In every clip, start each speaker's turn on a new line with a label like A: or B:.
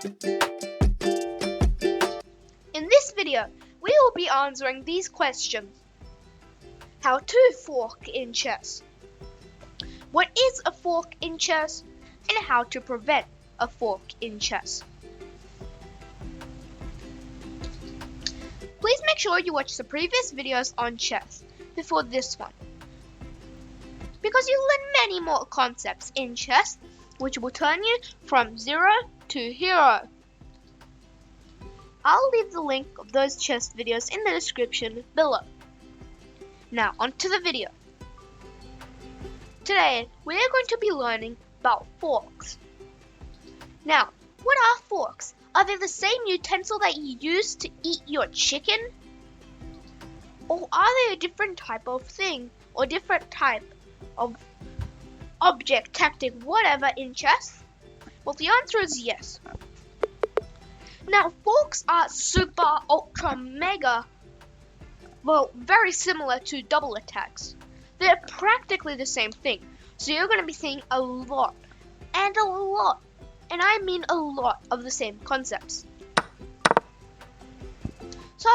A: In this video, we will be answering these questions. How to fork in chess. What is a fork in chess? And how to prevent a fork in chess. Please make sure you watch the previous videos on chess before this one, because you'll learn many more concepts in chess which will turn you from zero to hero. I'll leave the link of those chess videos in the description below. Now onto the video. Today we are going to be learning about forks. Now, what are forks? Are they the same utensil that you use to eat your chicken? Or are they a different type of thing, or different type of object, tactic, whatever in chess? Well, the answer is yes. Now, forks are super, ultra, mega, well, very similar to double attacks. They're practically the same thing. So you're going to be seeing a lot, and I mean a lot of the same concepts. So,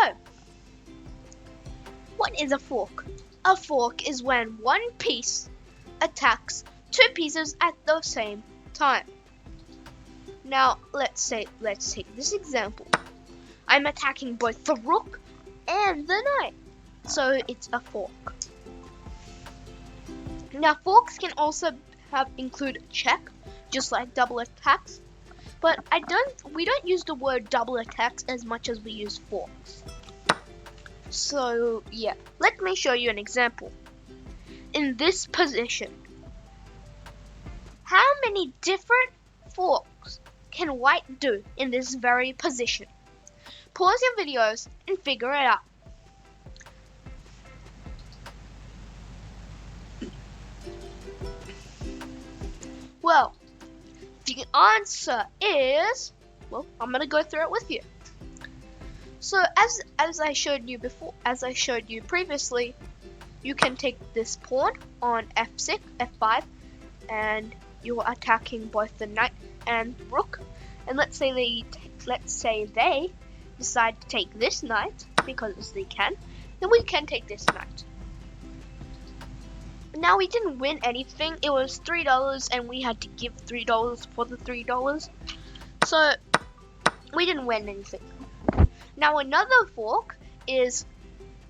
A: what is a fork? A fork is when one piece attacks two pieces at the same time. Now, let's take this example. I'm attacking both the rook and the knight, so it's a fork. Now, forks can also include check, just like double attacks, but we don't use the word double attacks as much as we use forks. So yeah, let me show you an example. In this position, how many different forks can white do in this very position? Pause your videos and figure it out. Well, the answer is, well, I'm gonna go through it with you. So as I showed you previously, you can take this pawn on f6, f5, and you're attacking both the knight and rook. And let's say they decide to take this knight because they can, then we can take this knight. Now, we didn't win anything. It was $3 and we had to give $3 for the $3. So we didn't win anything. Now another fork is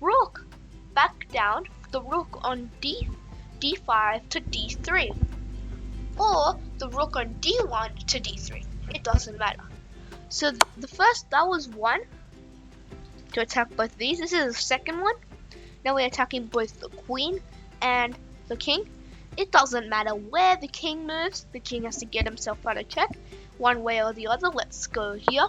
A: rook. Back down the rook on d5 to d3. Or the rook on d1 to d3. It doesn't matter. So the first, that was one. To attack both these. This is the second one. Now we're attacking both the queen and the king. It doesn't matter where the king moves. The king has to get himself out of check one way or the other. Let's go here.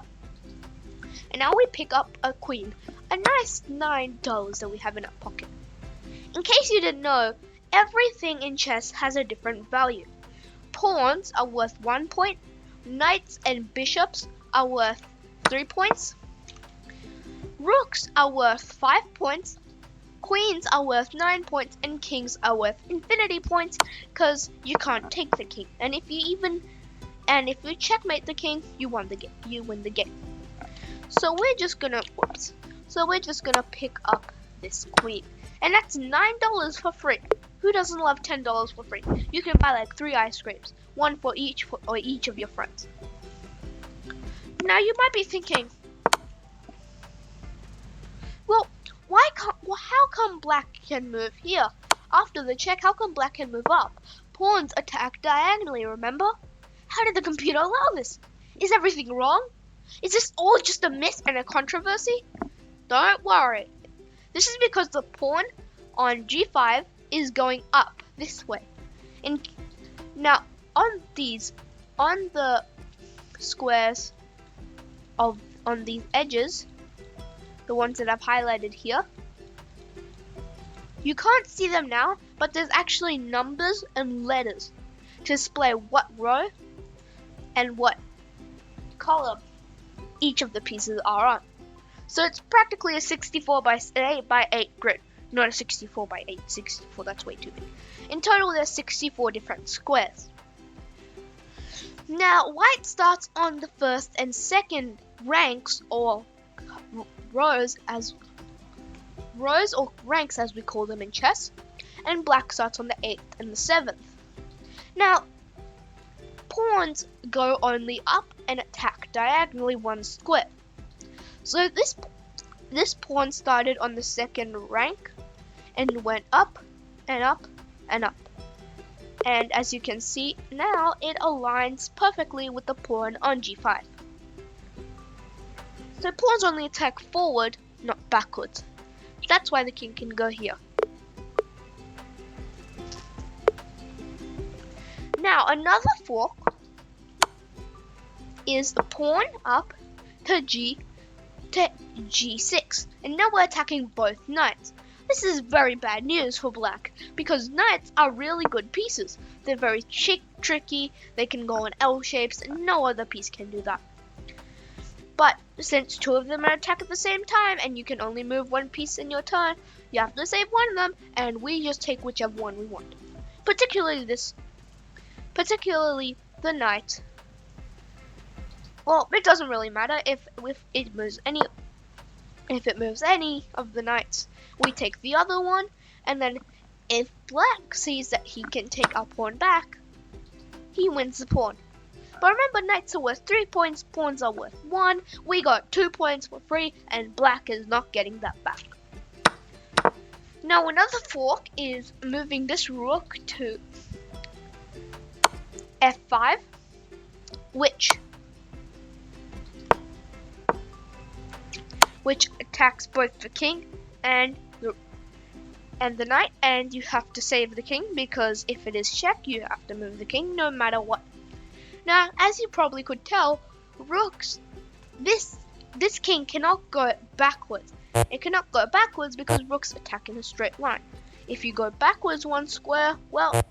A: And now we pick up a queen. A nice $9 that we have in our pocket. In case you didn't know, everything in chess has a different value. Pawns are worth 1 point. Knights and bishops are worth 3 points. Rooks are worth 5 points. Queens are worth 9 points, and kings are worth infinity points, because you can't take the king. And if you checkmate the king, you win the game. So we're just gonna pick up this queen, and that's $9 for free. Who doesn't love $10 for free? You can buy like 3 ice creams, one for each of your friends. Now you might be thinking, well, how come black can move here? After the check, how come black can move up? Pawns attack diagonally, remember? How did the computer allow this? Is everything wrong? Is this all just a myth and a controversy? Don't worry. This is because the pawn on g5 is going up this way. And now on the squares on these edges, the ones that I've highlighted here, you can't see them now, but there's actually numbers and letters to display what row and what column each of the pieces are on. So it's practically a 64 by 8 grid, not a 64 by 8. 64, that's way too big. In total, there's 64 different squares. Now, white starts on the first and second ranks or rows or ranks as we call them in chess, and black starts on the 8th and the 7th. Now, pawns go only up and attack diagonally one square. So this pawn started on the second rank and went up and up and up. And as you can see now, it aligns perfectly with the pawn on g5. So pawns only attack forward, not backwards. That's why the king can go here. Now another fork is a pawn up to g6, and now we're attacking both knights. This is very bad news for black, because knights are really good pieces. They're very tricky, they can go in L shapes, and no other piece can do that. But since two of them are attacked at the same time, and you can only move one piece in your turn, you have to save one of them, and we just take whichever one we want. Particularly the knight. Well, it doesn't really matter if it moves any of the knights. We take the other one, and then if black sees that he can take our pawn back, he wins the pawn. But remember, knights are worth 3 points, pawns are worth 1. We got 2 points for free, and black is not getting that back. Now another fork is moving this rook to f5, which attacks both the king and the knight, and you have to save the king, because if it is check, you have to move the king no matter what. Now, as you probably could tell, rooks, this king cannot go backwards. It cannot go backwards because rooks attack in a straight line. If you go backwards one square, well,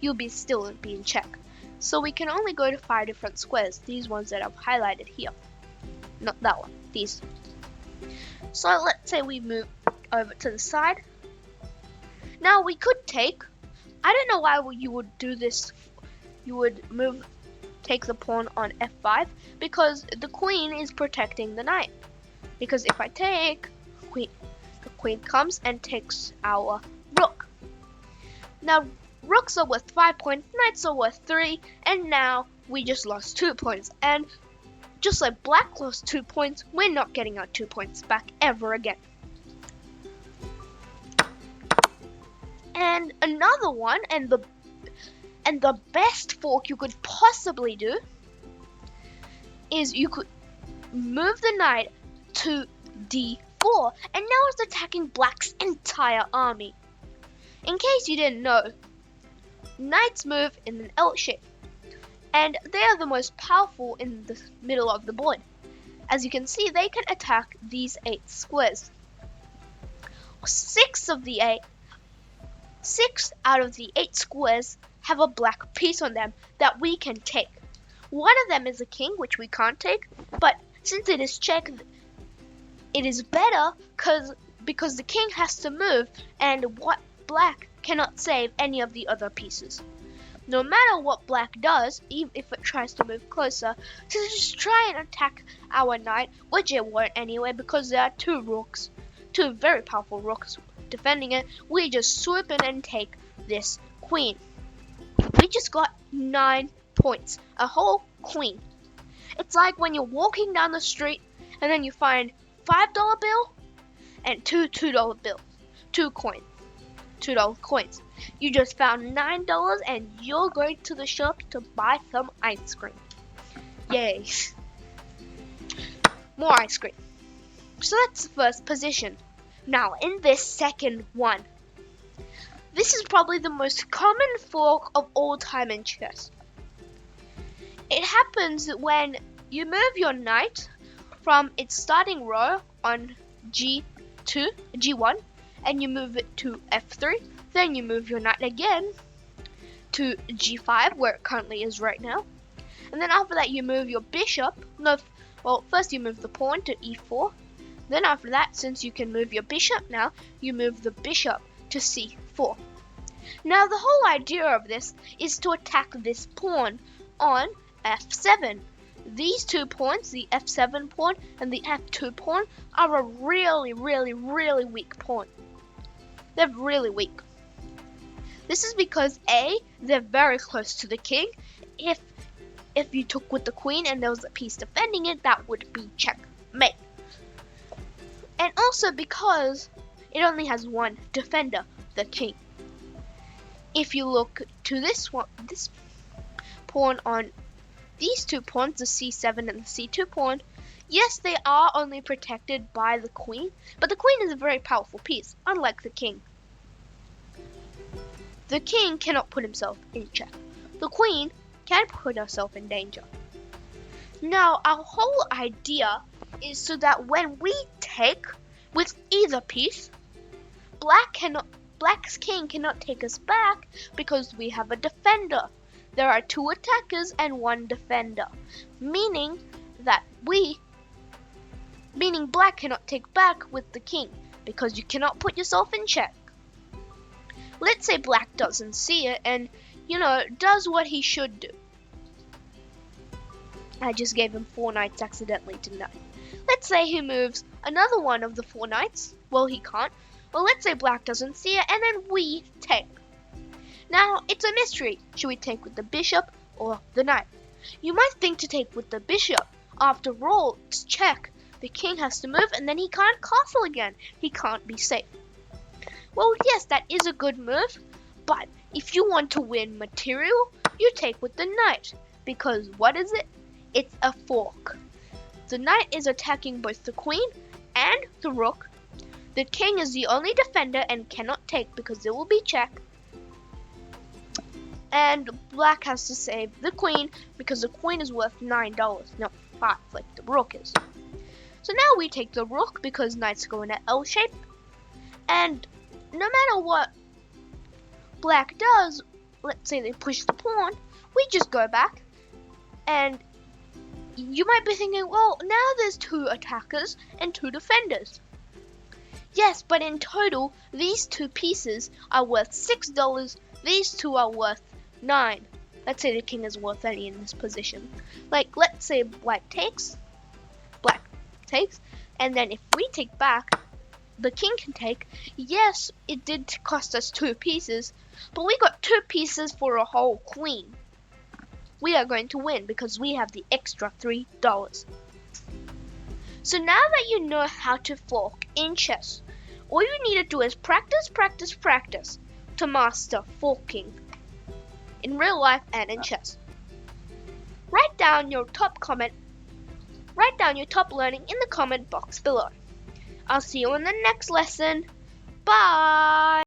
A: you'll still be in check. So we can only go to 5 different squares, these ones that I've highlighted here. Not that one, these. So let's say we move over to the side. Now we could take, I don't know why you would do this, you would take the pawn on f5, because the queen is protecting the knight. Because if I take, the queen comes and takes our rook. Now rooks are worth 5 points, knights are worth 3, and now we just lost 2 points. And just like black lost 2 points, we're not getting our 2 points back ever again. And another one, and the best fork you could possibly do, is you could move the knight to d4, and now it's attacking black's entire army. In case you didn't know, knights move in an L shape, and they are the most powerful in the middle of the board. As you can see, they can attack these 8 squares. 6 out of the 8 squares have a black piece on them that we can take. One of them is a king, which we can't take, but since it is check, it is better because the king has to move, and what black cannot save any of the other pieces. No matter what black does, even if it tries to move closer, to just try and attack our knight, which it won't anyway, because there are 2 rooks, 2 very powerful rooks defending it. We just swoop in and take this queen. We just got 9 points, a whole queen. It's like when you're walking down the street and then you find $5 bill and two $2 bills, 2 coins, $2 coins. You just found $9 and you're going to the shop to buy some ice cream. Yay. More ice cream. So that's the first position. Now in this second one, this is probably the most common fork of all time in chess. It happens when you move your knight from its starting row on G1, and you move it to F3. Then you move your knight again to G5, where it currently is right now. And then after that you move your bishop. First you move the pawn to E4. Then after that, since you can move your bishop now, you move the bishop to C4. Now the whole idea of this is to attack this pawn on f7. These 2 pawns, the f7 pawn and the f2 pawn, are a really, really, really weak pawn. They're really weak. This is because A, they're very close to the king. If you took with the queen and there was a piece defending it, that would be checkmate. And also because it only has one defender, the king. If you look to this pawn on these 2 pawns, the c7 and the c2 pawn, yes, they are only protected by the queen, but the queen is a very powerful piece, unlike the king. The king cannot put himself in check. The queen can put herself in danger. Now, our whole idea is so that when we take with either piece, Black's king cannot take us back because we have a defender. There are 2 attackers and 1 defender, meaning Black cannot take back with the king because you cannot put yourself in check. Let's say Black doesn't see it and, does what he should do. I just gave him 4 knights accidentally, didn't I? Let's say he moves another one of the 4 knights. Well, he can't. Well, let's say Black doesn't see it and then we take. Now, it's a mystery. Should we take with the bishop or the knight? You might think to take with the bishop. After all, it's check. The king has to move and then he can't castle again. He can't be safe. Well, yes, that is a good move. But if you want to win material, you take with the knight. Because what is it? It's a fork. The knight is attacking both the queen and the rook. The king is the only defender and cannot take because there will be check. And Black has to save the queen because the queen is worth $9, not 5 like the rook is. So now we take the rook because knights go in an L shape. And no matter what Black does, let's say they push the pawn, we just go back. And you might be thinking, well, now there's 2 attackers and 2 defenders. Yes, but in total, these 2 pieces are worth $6. These 2 are worth 9. Let's say the king is worth any in this position. Like, let's say Black takes, and then if we take back, the king can take. Yes, it did cost us 2 pieces, but we got 2 pieces for a whole queen. We are going to win because we have the extra $3. So now that you know how to fork in chess, all you need to do is practice, practice, practice to master forking in real life and in chess. Write down your top learning in the comment box below. I'll see you in the next lesson. Bye!